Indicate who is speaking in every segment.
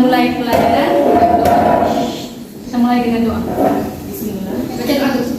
Speaker 1: mulai pelajaran, kita mulai dengan doa. Bismillah. Baca doa terus.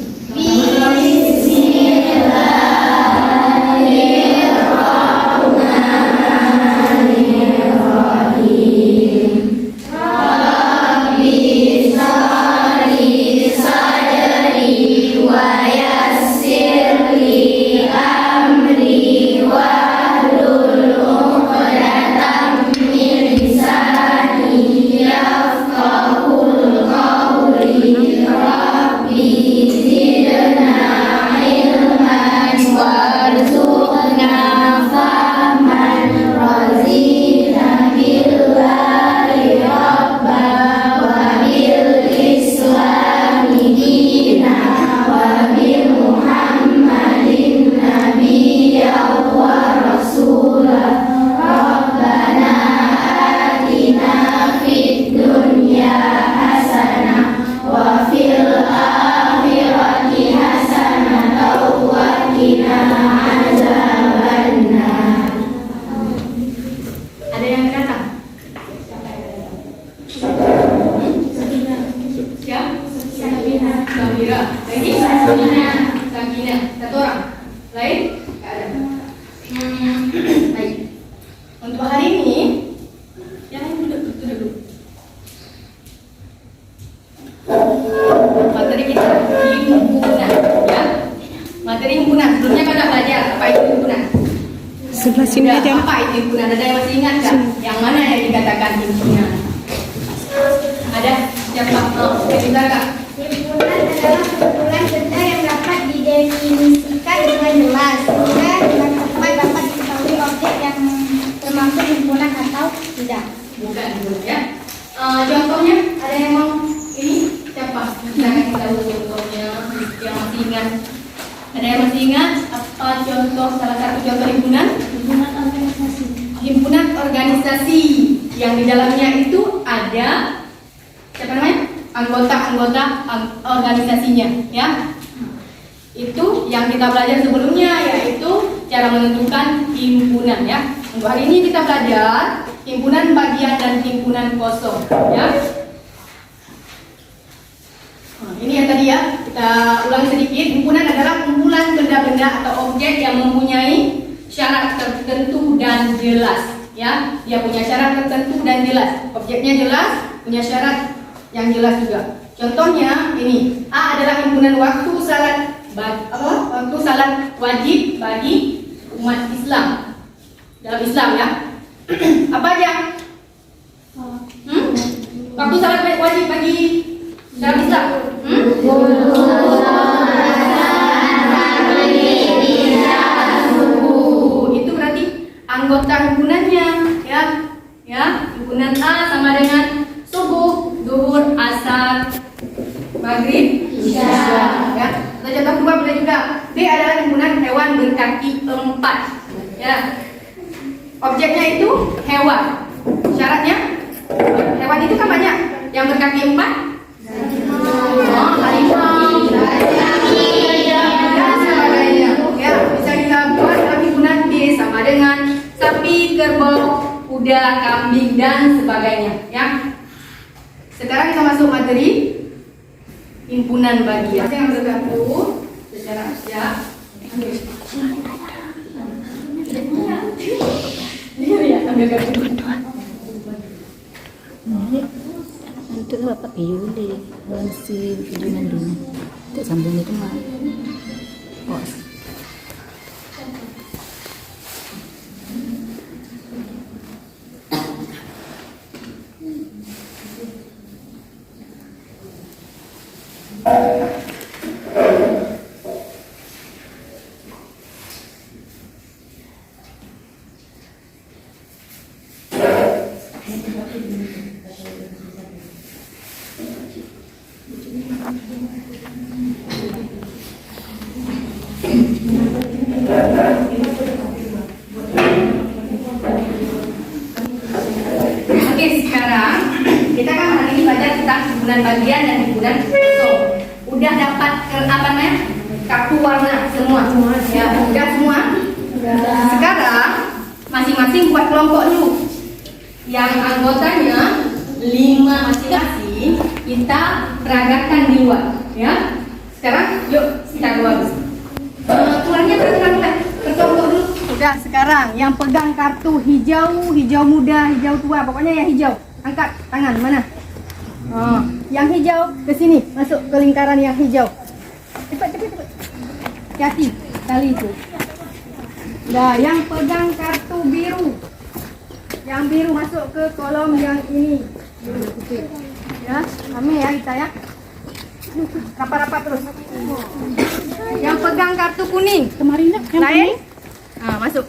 Speaker 2: Sebelah sini aja.
Speaker 1: Apa itu himpunan? Ada yang masih ingat kan? Yang mana yang dikatakan himpunan? Ada? Siapa? Kita kak.
Speaker 3: Himpunan adalah kumpulan benda yang dapat didefinisikan dengan jelas, sehingga dengan tepat dapat diketahui objek yang termasuk himpunan atau tidak.
Speaker 1: Bukan dulu ya. Contohnya ada yang mau ini siapa? Kita tahu contohnya yang masih ingat. Ada yang masih ingat apa contoh salah satu contoh himpunan?
Speaker 3: Himpunan organisasi.
Speaker 1: Himpunan organisasi yang di dalamnya itu ada siapa namanya? Anggota-anggota organisasinya, ya. Itu yang kita belajar sebelumnya, yaitu cara menentukan himpunan, ya. Untuk hari ini kita belajar himpunan bagian dan himpunan kosong, ya. Nah, ini yang tadi ya, kita ulangi sedikit. Himpunan adalah kumpulan benda-benda atau objek yang mempunyai syarat tertentu dan jelas, ya. Dia punya syarat tertentu dan jelas. Objeknya jelas, punya syarat yang jelas juga. Contohnya ini, A adalah himpunan waktu salat wajib bagi umat Islam dalam Islam, ya. Apa aja? Waktu salat wajib bagi dalam Islam. Itu berarti anggota himpunannya, ya. Ya, himpunan A sama dengan subuh, duhur, asar, maghrib, isya. Ya. Atau contoh kedua boleh juga. B adalah himpunan hewan berkaki 4. Ya. Objeknya itu hewan. Syaratnya hewan itu kan banyak. Yang berkaki 4 harimau, dan sebagainya. Ya, bisa kita buat dalam himpunan B sama dengan sapi, kerbau, kuda, kambing dan sebagainya. Ya. Sekarang kita masuk materi himpunan bagian yang bergabung secara siap.
Speaker 2: Untuk Bapak Yuli si video nanti untuk sambung itu mah. Oh.
Speaker 1: Oke, sekarang kita kan hari ini belajar tentang himpunan bagian dan himpunan kosong. Udah dapat apa namanya? Kartu warna semua. Ya, udah semua. Sekarang masing-masing buat kelompok dulu. Yang anggotanya 5 5 masing-masing kita peragakan di luar, ya. Sekarang yuk kita keluar. Keluarnya bergerak ketok dulu. Udah, sekarang yang pegang kartu hijau, hijau muda, hijau tua, pokoknya yang hijau. Angkat tangan mana? Yang hijau ke sini, masuk ke lingkaran yang hijau. Cepat. Hati tali itu. Nah, yang pegang kartu biru. Yang biru masuk ke kolom yang ini. Ya, kami ya kita ya. Rapat-rapat terus. Yang pegang kartu kuning.
Speaker 2: Kemarin yang
Speaker 1: Lain. Masuk.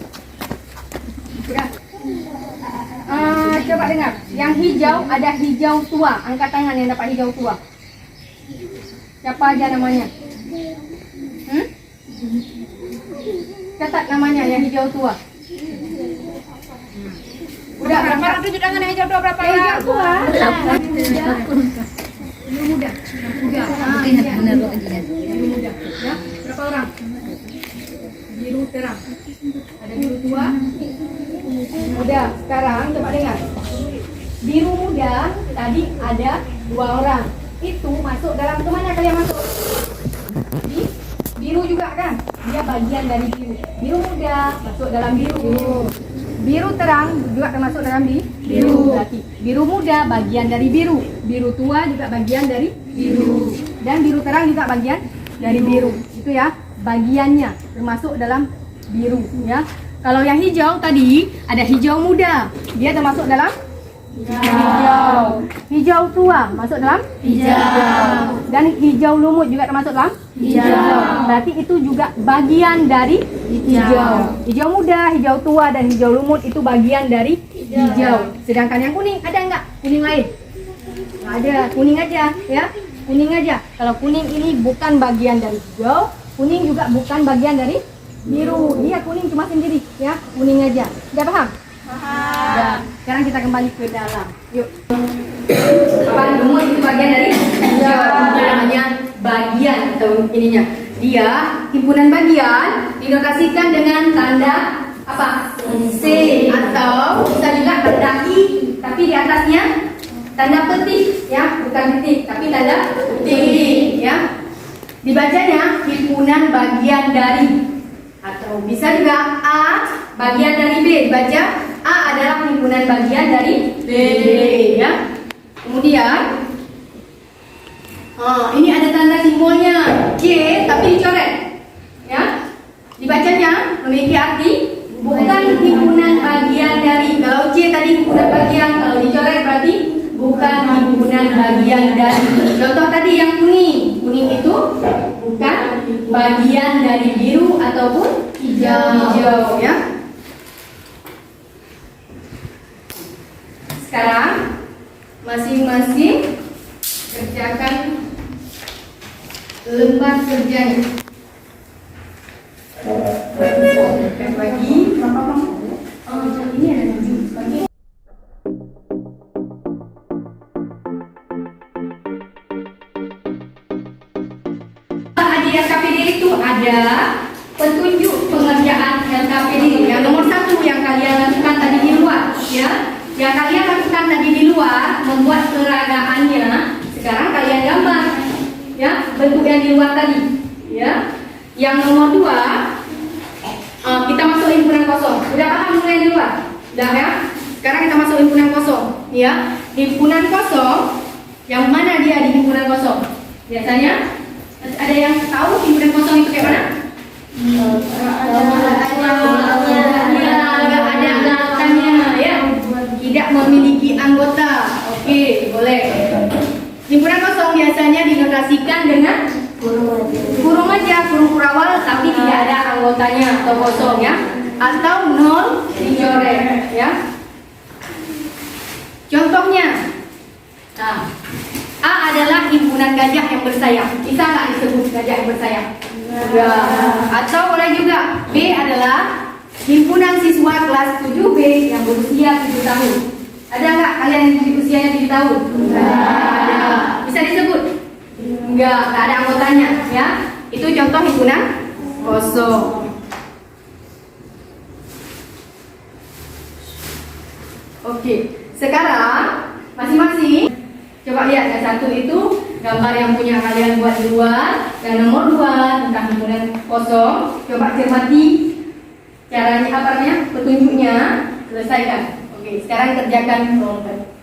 Speaker 1: Ya. Coba dengar. Yang hijau ada hijau tua. Angkat tangan yang dapat hijau tua. Siapa aja namanya? Catat namanya yang hijau tua. Udah berapa orang tunjuk tangan yang hijau tua berapa? Hijau tua. Biru muda.
Speaker 2: benar lagi kan.
Speaker 1: Biru muda. Ya, berapa orang? Biru terang. Ada biru tua. Udah, sekarang coba dengar. Biru muda tadi ada 2 orang. Itu masuk dalam kemana kalian masuk? Di biru juga kan? Dia bagian dari biru. Biru muda masuk dalam biru. Biru terang juga termasuk dalam biru. Berarti biru muda bagian dari biru. Biru tua juga bagian dari biru. Dan biru terang juga bagian dari biru. Itu ya, bagiannya termasuk dalam biru ya. Kalau yang hijau tadi ada hijau muda. Dia termasuk dalam hijau. Hijau tua masuk dalam hijau. Dan hijau lumut juga termasuk dalam hijau. Berarti itu juga bagian dari hijau. Hijau muda, hijau tua, dan hijau lumut itu bagian dari hijau. Sedangkan yang kuning ada nggak? Kuning lain? Nggak ada. Kuning aja ya. Kuning aja. Kalau kuning ini bukan bagian dari hijau, kuning juga bukan bagian dari biru. Dia kuning cuma sendiri ya. Kuning aja. Udah paham? Nah, sekarang kita kembali ke dalam. Yuk. Apa lumut itu bagian dari hijau? Itu namanya bagian atau ininya. Dia himpunan bagian dinotasikan dengan tanda apa? C atau bisa juga tanda I, tapi di atasnya tanda petik ya, bukan titik, tapi tanda petik ya. Dibacanya himpunan bagian dari, atau bisa juga A bagian dari B. Dibaca A adalah himpunan bagian dari B ya. Kemudian ini ada tanda simbolnya C tapi dicoret ya. Dibacanya memiliki arti bukan himpunan bagian dari. Kalau C tadi himpunan bagian, kalau dicoret berarti bukan himpunan bagian dari. Contoh tadi yang kuning. Kuning itu bukan bagian dari biru ataupun hijau ya. Sekarang masing-masing kerjakan lembar kerjanya. Bagi ini ada 7 bagi. Di LKPD itu ada petunjuk pengerjaan LKPD. Yang nomor 1 yang kalian lakukan tadi di luar ya. Yang kalian lakukan tadi di luar membuat peragaannya. Sekarang kalian gambar ya, bentuk yang di luar tadi ya. Yang nomor 2 kita masuk himpunan kosong. Udah paham semua yang di luar? Udah ya? Sekarang kita masuk himpunan kosong ya. Himpunan kosong, yang mana dia di himpunan kosong? Biasanya ada yang tahu himpunan kosong itu kayak mana? Nggak ada anggotannya ya. Tidak memiliki anggota. Oke, boleh. Himpunan kosong biasanya dinotasikan dengan kurung aja, kurung kurawal, tapi tidak ada anggotanya atau kosong ya, atau nol dicoret ya. Contohnya, nah, A adalah himpunan gajah yang bersayap. Bisa nggak disebut gajah yang bersayap? Ya. Atau boleh juga B adalah himpunan siswa kelas 7B yang berusia 7 tahun. Ada nggak kalian yang usianya 7 tahun? Ada. Bisa disebut? Nggak ada anggotanya ya. Itu contoh himpunan kosong. Oke, sekarang masing-masing. Coba lihat yang satu itu gambar yang punya kalian buat di luar, yang nomor 2 tentang himpunan kosong. Coba cermati caranya, apa namanya, petunjuknya, selesaikan. Oke, sekarang kerjakan kelompok.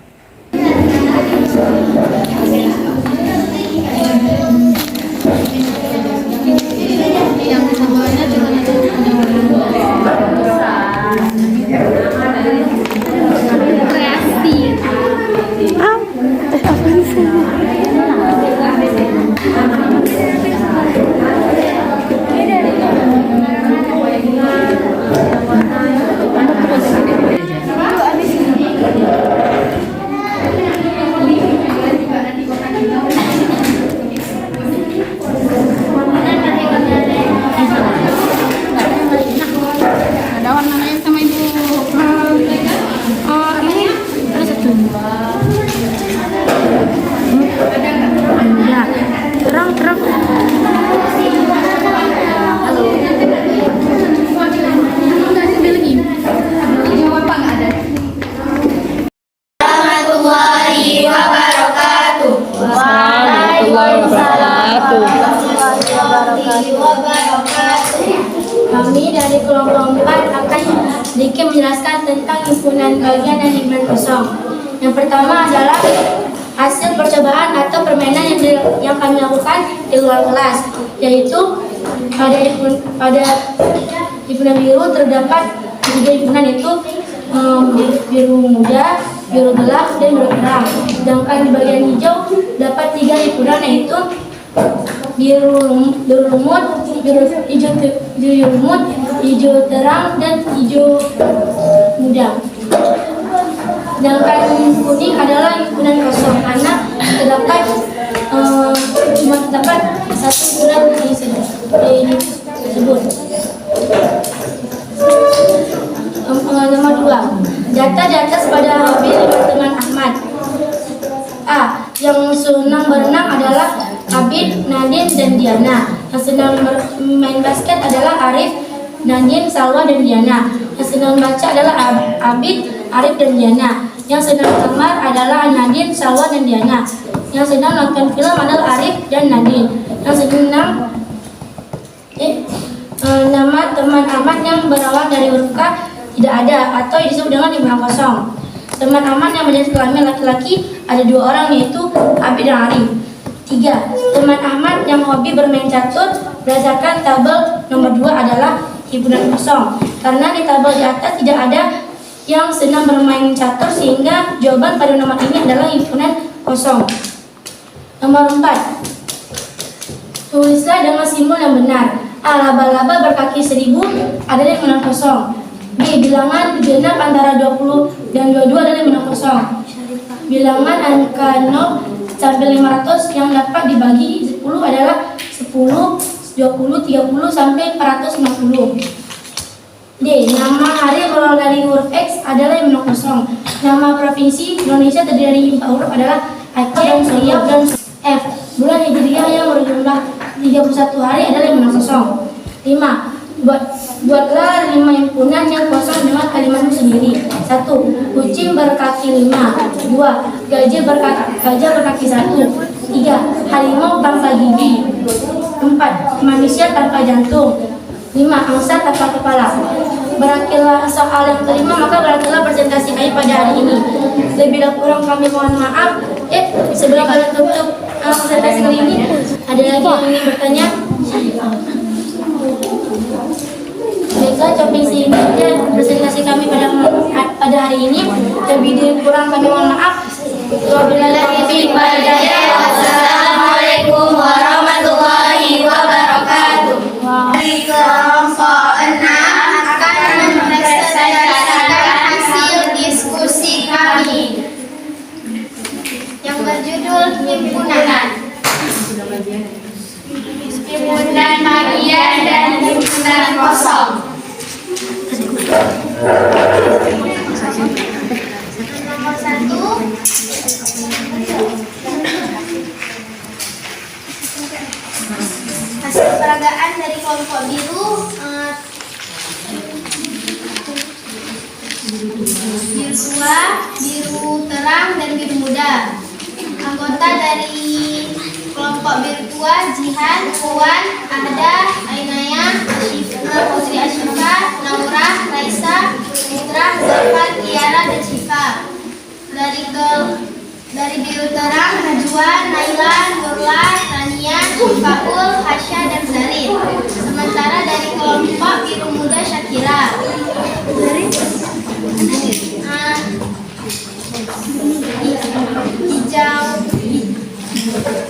Speaker 3: Ada warna lain sama ibu. Oh, ini ada satu. Ada. Terang. Halo.
Speaker 1: Jawab apa nggak ada?
Speaker 3: Warahmatullahi wabarakatuh. Kami dari kelompok 4 akan sedikit menjelaskan tentang himpunan bagian dan himpunan kosong. Yang pertama adalah hasil percobaan atau permainan yang kami lakukan di luar kelas, yaitu pada himpunan biru terdapat 3 himpunan, yaitu biru muda, biru gelap, dan biru terang. Sedangkan di bagian hijau dapat 3 himpunan, yaitu biru lumut, hijau lumut, hijau terang, dan hijau muda. Sedangkan kuning adalah himpunan kosong karena cuma terdapat 1 himpunan ini tersebut. Nomor 2, data di atas pada hobi teman Ahmad. A. Yang senang berenang adalah Abid, Nadine, dan Diana. Yang senang main basket adalah Arif, Nadine, Salwa, dan Diana. Yang senang baca adalah Abid, Arif, dan Diana. Yang senang kamar adalah Nadine, Salwa, dan Diana. Yang senang nonton film adalah Arif dan Nadine. Yang senang nama teman Ahmad yang berawal dari huruf K tidak ada atau disebut dengan himpunan kosong. Teman Ahmad yang menjadi kelamin laki-laki ada 2 orang, yaitu Abid dan Arif. 3. Teman Ahmad yang hobi bermain catur berdasarkan tabel nomor 2 adalah himpunan kosong karena di tabel di atas tidak ada yang senang bermain catur, sehingga jawaban pada nomor ini adalah himpunan kosong. Nomor 4. Tulislah dengan simbol yang benar. A. Laba-laba berkaki 1000 adalah himpunan kosong. B. Bilangan genap antara 20 dan 22 adalah himpunan kosong. Bilangan angka 0 sampai 500 yang dapat dibagi 10 adalah 10, 20, 30 sampai 450. D. Nama hari berawal dari huruf X adalah himpunan kosong. Nama provinsi Indonesia terdiri dari 4 huruf adalah Aceh, Riau, dan F. Bulan Hijriah yang berjumlah 31 hari adalah himpunan kosong. 5. Buatlah 5 himpunan yang kosong dengan kalimatmu sendiri. 1. Kucing berkaki 5. 2. Gajah berkaki 1. 3. Harimau tanpa gigi. 4. Manusia tanpa jantung. 5. Angsa tanpa kepala. Berakhirlah soal yang kelima, maka berakhirlah presentasi kami pada hari ini. Lebih dan kurang kami mohon maaf. Sebelum kalian tutup presentasi kali ini, ada lagi yang ingin bertanya? Baiklah, sampai sini saja presentasi kami pada hari ini. Lebih dan kurang kami mohon maaf. Wabillahi taufiq wal hidayah. Wassalamualaikum warahmatullahi wabarakatuh.
Speaker 4: Dari kelompok 6 akan mempresentasikan hasil diskusi kami yang berjudul himpunan bagian dan himpunan kosong. Nomor 1, hasil peragaan dari kelompok biru. Biru tua, biru terang, terang, dan biru muda. Anggota dari kelompok biru tua: Jihan, Puan, Ahda, Ainaya, Putri Ashifa, Naura, Raisa, Mitra, Zafar, Tiara, dan Syifa. Dari biru terang: Najwa, Naila, Nurla, Tania, Syifaul, Hasya, dan Zarin. Sementara dari kelompok biru muda: Syakira.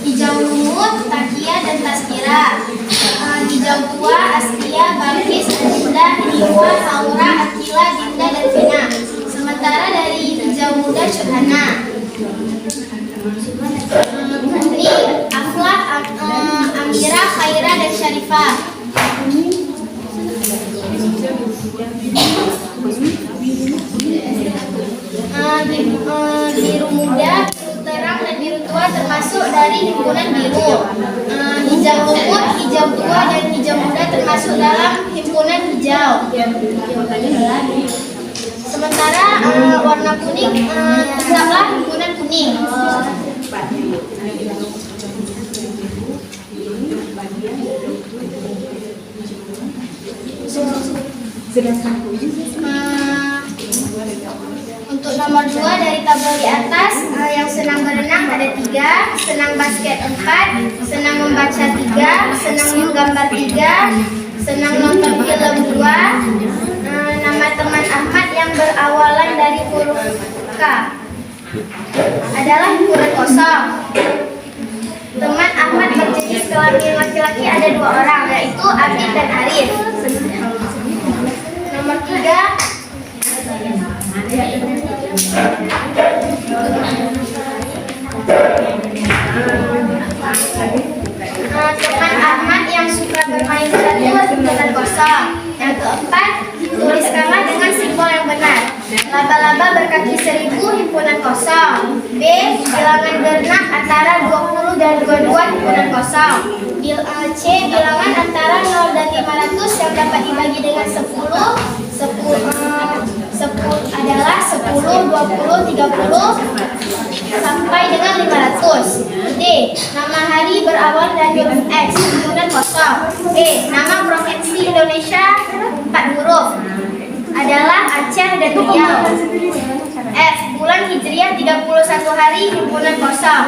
Speaker 4: Hijau lumut, Takia, dan Taskira. Hijau tua: Astia, Balkis, Dinda, Nima, Aura, Akila, Dinda, dan Vina. Sementara dari hijau muda: Syuhana. Kuning: Aflah, Amira, Khaira, dan Syarifah. Biru muda, biru terang, dan biru tua termasuk dari himpunan biru. Hijau lumut, hijau tua, dan hijau muda termasuk dalam himpunan hijau. Sementara warna kuning tetaplah himpunan kuning. Untuk nomor 2 dari tabel di atas, yang senang berenang ada 3, senang basket 4, senang membaca 3, senang menggambar 3, senang nonton film 2. Nama teman Ahmad yang berawalan dari huruf K adalah himpunan kosong. Teman Ahmad berjenis kelamin laki-laki ada 2 orang, yaitu Abid dan Arif. Nomor 3, teman Ahmad yang suka bermain catur himpunan kosong. Yang keempat, tuliskanlah dengan simbol yang benar. Laba-laba berkaki 1000 himpunan kosong. B. Bilangan berenang antara 20 dan 22 himpunan kosong. C. Bilangan antara 0 dan 500 yang dapat dibagi dengan 10 adalah 10, 20, 30 sampai dengan 500. D. Nama hari berawal dari huruf X, himpunan kosong. E. Nama provinsi Indonesia 4 huruf adalah Aceh dan Riau. F. Bulan Hijriah 31 hari, himpunan kosong.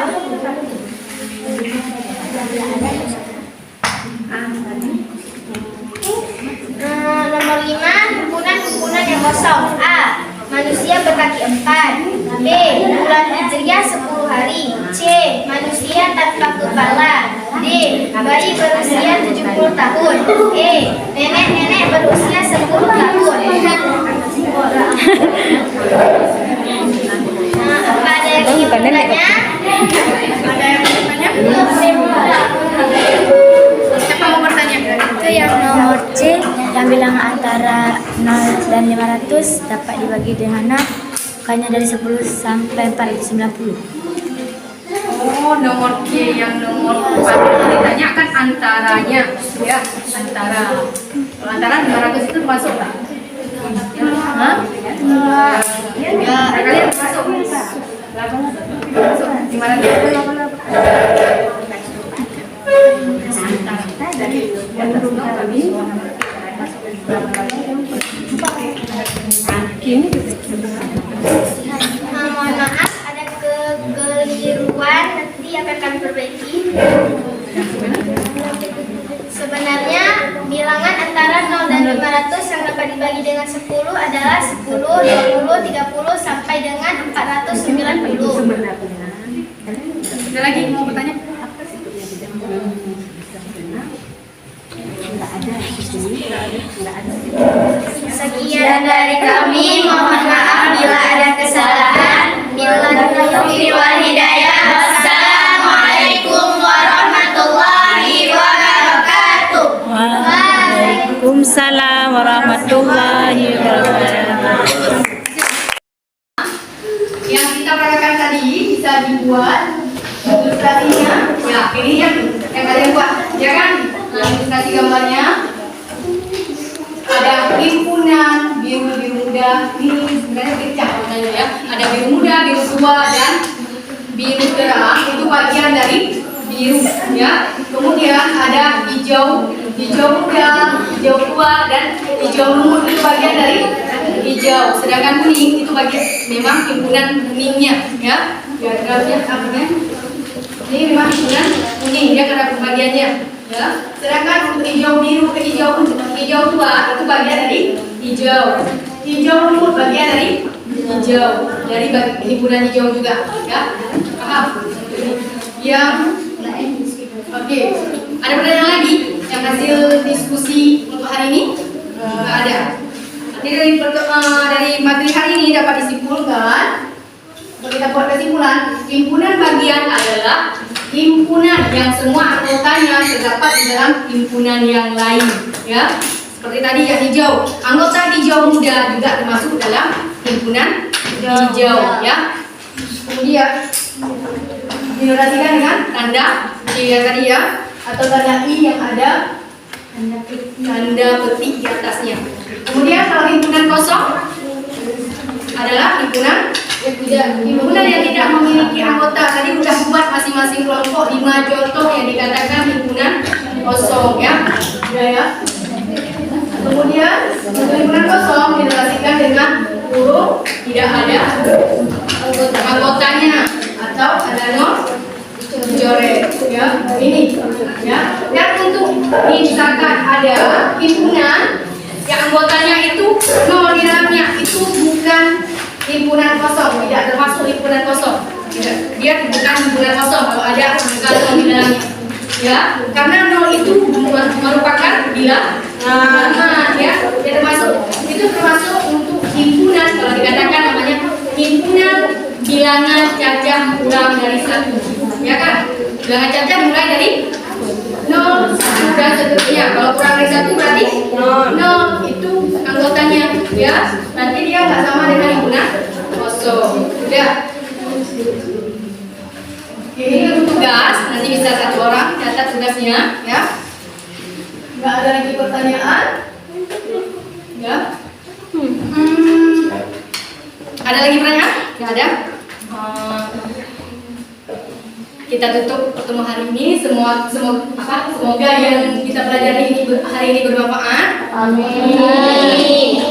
Speaker 4: Nomor 5, himpunan yang kosong. A. Manusia berkaki 4. B. Bulan Hijriah 10 hari. C. Manusia tanpa kepala. D. Bayi berusia 70 tahun. E. Nenek-nenek berusia 10 tahun. Apa ada yang ingin bertanya?
Speaker 1: Ada yang mau bertanya? Siapa mau bertanya?
Speaker 5: Itu yang nomor C, yang bilangan antara 0 dan 500 dapat dibagi dengan 6, bukannya dari 10 sampai 490.
Speaker 1: Oh, nomor C yang nomor 4 ditanyakan antaranya, ya, antara. Kalau antara 500 itu masuk tak? Hah? Ya, kalian masuk. Masuk 500.
Speaker 4: Mohon maaf, ada kekeliruan, nanti akan kami perbaiki. Sebenarnya bilangan antara 0 dan 500 yang dapat dibagi dengan 10 adalah 10, 20, 30 sampai dengan 490.
Speaker 1: Ada lagi mau bertanya?
Speaker 4: Sekian dari kami, mohon maaf bila ada kesalahan. Billahi taufiq wal hidayah. Wassalamualaikum warahmatullahi wabarakatuh.
Speaker 2: Waalaikumsalam warahmatullahi wabarakatuh.
Speaker 1: Yang kita peragakan tadi bisa dibuat ilustrasinya. Ya, ini yang kalian buat, ya kan? Ilustrasi gambarnya ada himpunan biru muda. Ini sebenarnya pecah warnanya ya. Ada biru muda, biru tua dan biru terang itu bagian dari biru ya. Kemudian ada hijau muda, hijau tua dan hijau lumut itu bagian dari hijau. Sedangkan kuning itu bagian memang himpunan kuningnya ya. Diagramnya apa? Ini memang himpunan kuning, dia ada pembagiannya ya. Sedangkan untuk hijau biru ke hijau tua itu bagian dari hijau lumut bagian dari hijau, dari himpunan hijau juga ya. Paham? Yang oke. Ada pertanyaan lagi yang hasil diskusi untuk hari ini? Nggak ada. Jadi dari materi hari ini dapat disimpulkan, kita buat kesimpulan, himpunan bagian adalah himpunan yang semua anggotanya terdapat di dalam himpunan yang lain ya. Seperti tadi yang hijau, anggota hijau muda juga termasuk dalam himpunan hijau ya. Kemudian dinotasikan dengan tanda C yang tadi ya, atau tanda I yang ada tanda petik di atasnya. Kemudian kalau himpunan kosong adalah himpunan yang tidak memiliki anggota. Tadi sudah buat masing-masing kelompok 5 contoh yang dikatakan himpunan kosong ya. Ya. Kemudian untuk himpunan kosong dinotasikan dengan huruf tidak ada anggotanya atau ada coret ya. Ini ya. Dan untuk misalkan ada himpunan yang anggotanya itu nol di dalamnya, itu bukan himpunan kosong, tidak termasuk himpunan kosong. Dia bukan himpunan kosong kalau ada angka nol di dalamnya. Ya, karena nol itu merupakan bilangan ya. Dia termasuk untuk himpunan kalau dikatakan namanya himpunan bilangan cacah kurang dari 1. Ya kan? Bilangan cacah mulai dari 0, 1 dan seterusnya. Kalau kurang dari 1 berarti 0 itu anggotanya ya. Nanti dia nggak sama dengan himpunan kosong. Sudah. Ini untuk tugas, nanti bisa 1 orang catat tugasnya ya. Nggak ada lagi pertanyaan ya. Ada lagi pertanyaan? Nggak ada. Kita tutup pertemuan hari ini. Semoga yang kita pelajari hari ini bermanfaat. Amin.